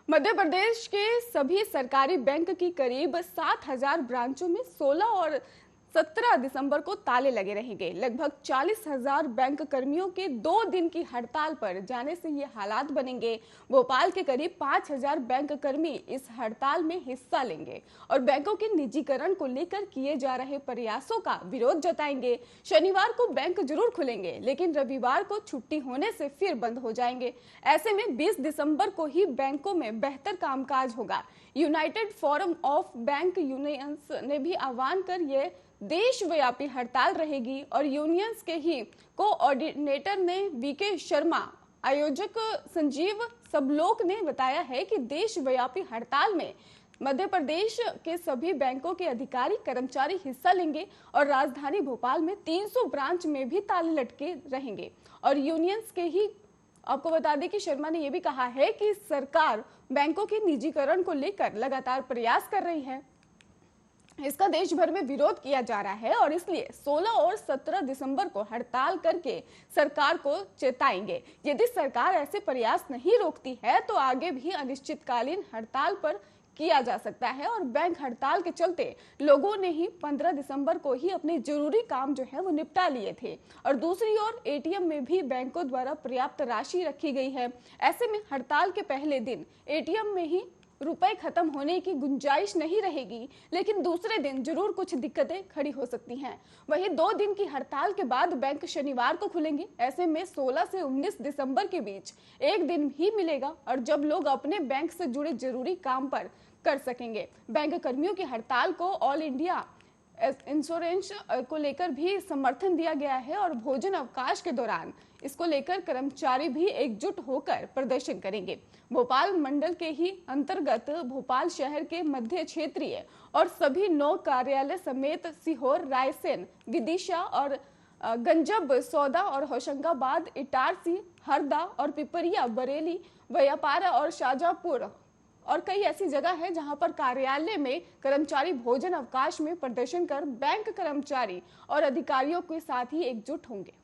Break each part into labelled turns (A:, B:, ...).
A: मध्य प्रदेश के सभी सरकारी बैंक की करीब 7,000 ब्रांचों में 16 और 17 दिसंबर को ताले लगे रहेंगे। लगभग 40,000 बैंक कर्मियों के 2 दिन की हड़ताल पर जाने से ये हालात बनेंगे। भोपाल के करीब 5,000 बैंक कर्मी इस हड़ताल में हिस्सा लेंगे और बैंकों के निजीकरण को लेकर किए जा रहे प्रयासों का विरोध जताएंगे। शनिवार को बैंक जरूर खुलेंगे, लेकिन रविवार को छुट्टी होने से फिर बंद हो जाएंगे। ऐसे में 20 दिसंबर को ही बैंकों में बेहतर कामकाज होगा। United forum of bank unions ने भी आह्वान कर ये देशव्यापी हड़ताल रहेगी और यूनियंस के ही कोऑर्डिनेटर ने वीके शर्मा, आयोजक संजीव सबलोक ने बताया है कि देशव्यापी हड़ताल में मध्य प्रदेश के सभी बैंकों के अधिकारी कर्मचारी हिस्सा लेंगे और राजधानी भोपाल में 300 ब्रांच में भी ताले लटके रहेंगे। और यूनियंस के ही आपको बता दें कि शर्मा ने यह भी कहा है कि सरकार बैंकों के निजीकरण को लेकर लगातार प्रयास कर रही है। इसका देश भर में विरोध किया जा रहा है और इसलिए 16 और 17 दिसंबर को हड़ताल करके सरकार को चेताएंगे। यदि सरकार ऐसे प्रयास नहीं रोकती है तो आगे भी अनिश्चितकालीन हड़ताल पर किया जा सकता है। और बैंक हड़ताल के चलते लोगों ने ही 15 दिसंबर को ही अपने जरूरी काम जो है वो निपटा लिए थे और दूसरी ओर एटीएम में भी बैंकों द्वारा पर्याप्त राशि रखी गई है। ऐसे में हड़ताल के पहले दिन एटीएम में ही रुपए खत्म होने की गुंजाइश नहीं रहेगी, लेकिन दूसरे दिन जरूर कुछ दिक्कतें खड़ी हो सकती हैं। वहीं 2 दिन की हड़ताल के बाद बैंक शनिवार को खुलेंगे। ऐसे में 16 से 19 दिसंबर के बीच एक दिन ही मिलेगा और जब लोग अपने बैंक से जुड़े जरूरी काम पर कर सकेंगे। बैंक कर्मियों की हड़ताल को ऑल इंडिया इंश्योरेंस को लेकर भी समर्थन दिया गया है और भोजन अवकाश के दौरान इसको लेकर कर्मचारी भी एकजुट होकर प्रदर्शन करेंगे। भोपाल मंडल के ही अंतर्गत भोपाल शहर के मध्य क्षेत्रीय और सभी 9 कार्यालय समेत सीहोर, रायसेन, विदिशा और गंजब, सौदा और होशंगाबाद, इटारसी, हरदा और पिपरिया, बरेली, व्यापारा और शाहजहांपुर और कई ऐसी जगह है जहां पर कार्यालय में कर्मचारी भोजन अवकाश में प्रदर्शन कर बैंक कर्मचारी और अधिकारियों के साथ ही एकजुट होंगे।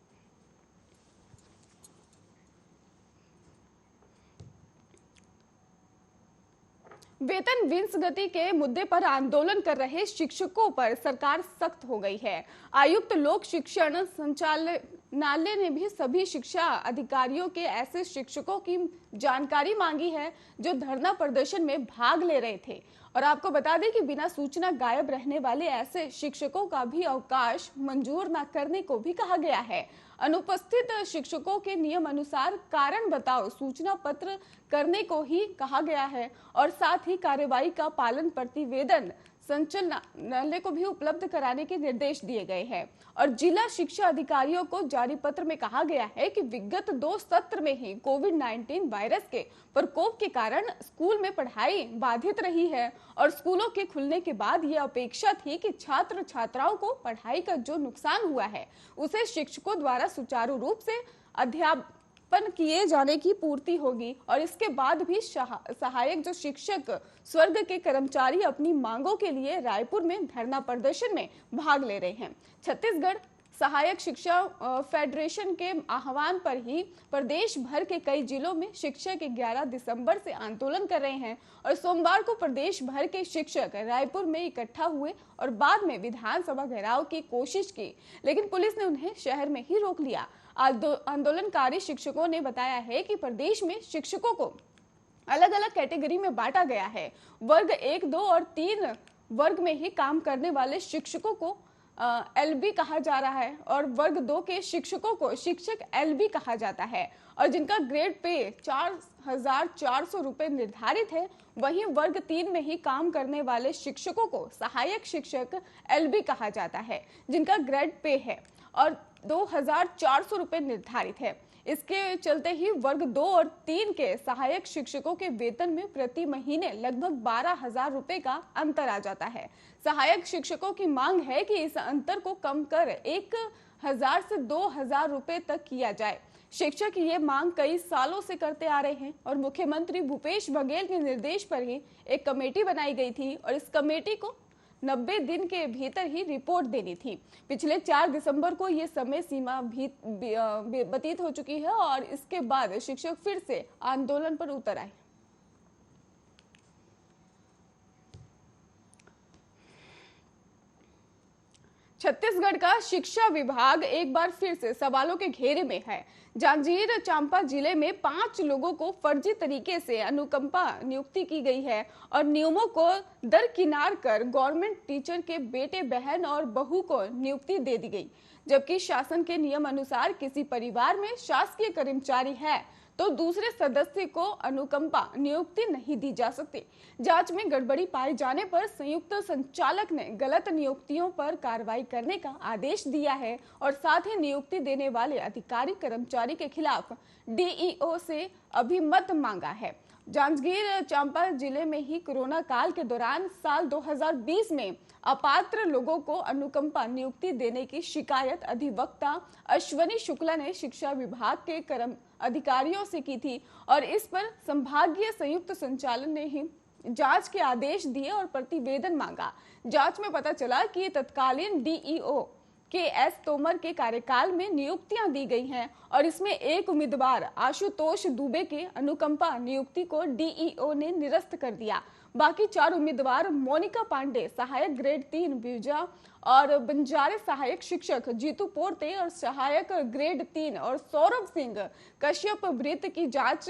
A: वेतन विंसगति के मुद्दे पर आंदोलन कर रहे शिक्षकों पर सरकार सख्त हो गई है। आयुक्त लोक शिक्षण संचालनालय ने भी सभी शिक्षा अधिकारियों के ऐसे शिक्षकों की जानकारी मांगी है जो धरना प्रदर्शन में भाग ले रहे थे। और आपको बता दें कि बिना सूचना गायब रहने वाले ऐसे शिक्षकों का भी अवकाश मंजूर न करने को भी कहा गया है। अनुपस्थित शिक्षकों के नियम अनुसार कारण बताओ सूचना पत्र करने को ही कहा गया है और साथ ही कार्यवाही का पालन प्रतिवेदन संचालनालय को भी उपलब्ध कराने के निर्देश दिए गए हैं। और जिला शिक्षा अधिकारियों को जारी पत्र में कहा गया है कि विगत 2 सत्र में ही कोविड-19 वायरस के प्रकोप के कारण स्कूल में पढ़ाई बाधित रही है और स्कूलों के खुलने के बाद यह अपेक्षा थी कि छात्र छात्राओं को पढ़ाई का जो नुकसान हुआ है उसे शिक्षकों द्वारा सुचारू रूप से अध्यापन किए जाने की पूर्ति होगी। और इसके बाद भी सहायक जो शिक्षक स्वर्ग के कर्मचारी अपनी मांगों के लिए रायपुर में धरना प्रदर्शन में भाग ले रहे हैं। छत्तीसगढ़ सहायक शिक्षा फेडरेशन के आह्वान पर ही प्रदेश भर के कई जिलों में शिक्षक 11 दिसंबर से आंदोलन कर रहे हैं और सोमवार को प्रदेश भर के शिक्षक रायपुर में इकट्ठा हुए और बाद में विधानसभा घेराव की कोशिश की, लेकिन पुलिस ने उन्हें शहर में ही रोक लिया। आंदोलनकारी शिक्षकों ने बताया है कि प्रदेश में शिक्षकों को अलग अलग कैटेगरी में बांटा गया है। वर्ग 1, 2 और 3 वर्ग में ही काम करने वाले शिक्षकों को एलबी कहा जा रहा है और वर्ग 2 के शिक्षकों को शिक्षक एलबी कहा जाता है और जिनका ग्रेड पे 4,400 रुपए निर्धारित है। वहीं वर्ग 3 में ही काम करने वाले शिक्षकों को सहायक शिक्षक एलबी कहा जाता है जिनका ग्रेड पे है और 2,400 रुपए निर्धारित है। इसके चलते ही वर्ग 2 और 3 के सहायक शिक्षकों के वेतन में प्रति महीने लगभग 12,000 रुपए का अंतर आ जाता है। सहायक शिक्षकों की मांग है कि इस अंतर को कम कर 1,000 से 2,000 रुपए तक किया जाए। शिक्षक ये मांग कई सालों से करते आ रहे हैं और मुख्यमंत्री भूपेश बघेल के निर्देश पर ही एक कमेटी बनाई गई थी और इस कमेटी को 90 दिन के भीतर ही रिपोर्ट देनी थी। पिछले 4 दिसंबर को ये समय सीमा भी व्यतीत हो चुकी है और इसके बाद शिक्षक फिर से आंदोलन पर उतर आए। छत्तीसगढ़ का शिक्षा विभाग एक बार फिर से सवालों के घेरे में है। जांजगीर चांपा जिले में 5 लोगों को फर्जी तरीके से अनुकंपा नियुक्ति की गई है और नियमों को दरकिनार कर गवर्नमेंट टीचर के बेटे, बहन और बहू को नियुक्ति दे दी गई। जबकि शासन के नियम अनुसार किसी परिवार में शासकीय कर्मचारी है तो दूसरे सदस्य को अनुकंपा नियुक्ति नहीं दी जा सकती। जांच में गड़बड़ी पाए जाने पर संयुक्त संचालक ने गलत नियुक्तियों पर कार्रवाई करने का आदेश दिया है और साथ ही नियुक्ति देने वाले अधिकारी कर्मचारी के खिलाफ डीईओ से अभिमत मांगा है। जांजगीर चांपा जिले में ही कोरोना काल के दौरान साल 2020 में अपात्र लोगों को अनुकंपा नियुक्ति देने की शिकायत अधिवक्ता अश्वनी शुक्ला ने शिक्षा विभाग के कर्म अधिकारियों से की थी और इस पर संभागीय संयुक्त संचालक ने ही जांच के आदेश दिए और प्रतिवेदन मांगा। जांच में पता चला कि तत्कालीन डीईओ के एस तोमर के कार्यकाल में नियुक्तियां दी गई हैं और इसमें एक उम्मीदवार आशुतोष दुबे के अनुकंपा नियुक्ति को डीईओ ने निरस्त कर दिया। बाकी 4 उम्मीदवार मोनिका पांडे सहायक ग्रेड 3 विजा और बंजारे सहायक शिक्षक, जीतू पोर्ते और सहायक ग्रेड 3 और सौरभ सिंह कश्यप वृत्त की जांच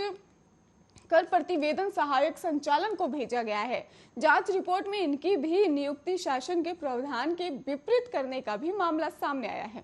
A: कर प्रतिवेदन सहायक संचालन को भेजा गया है। जांच रिपोर्ट में इनकी भी नियुक्ति शासन के प्रावधान के विपरीत करने का भी मामला सामने आया है।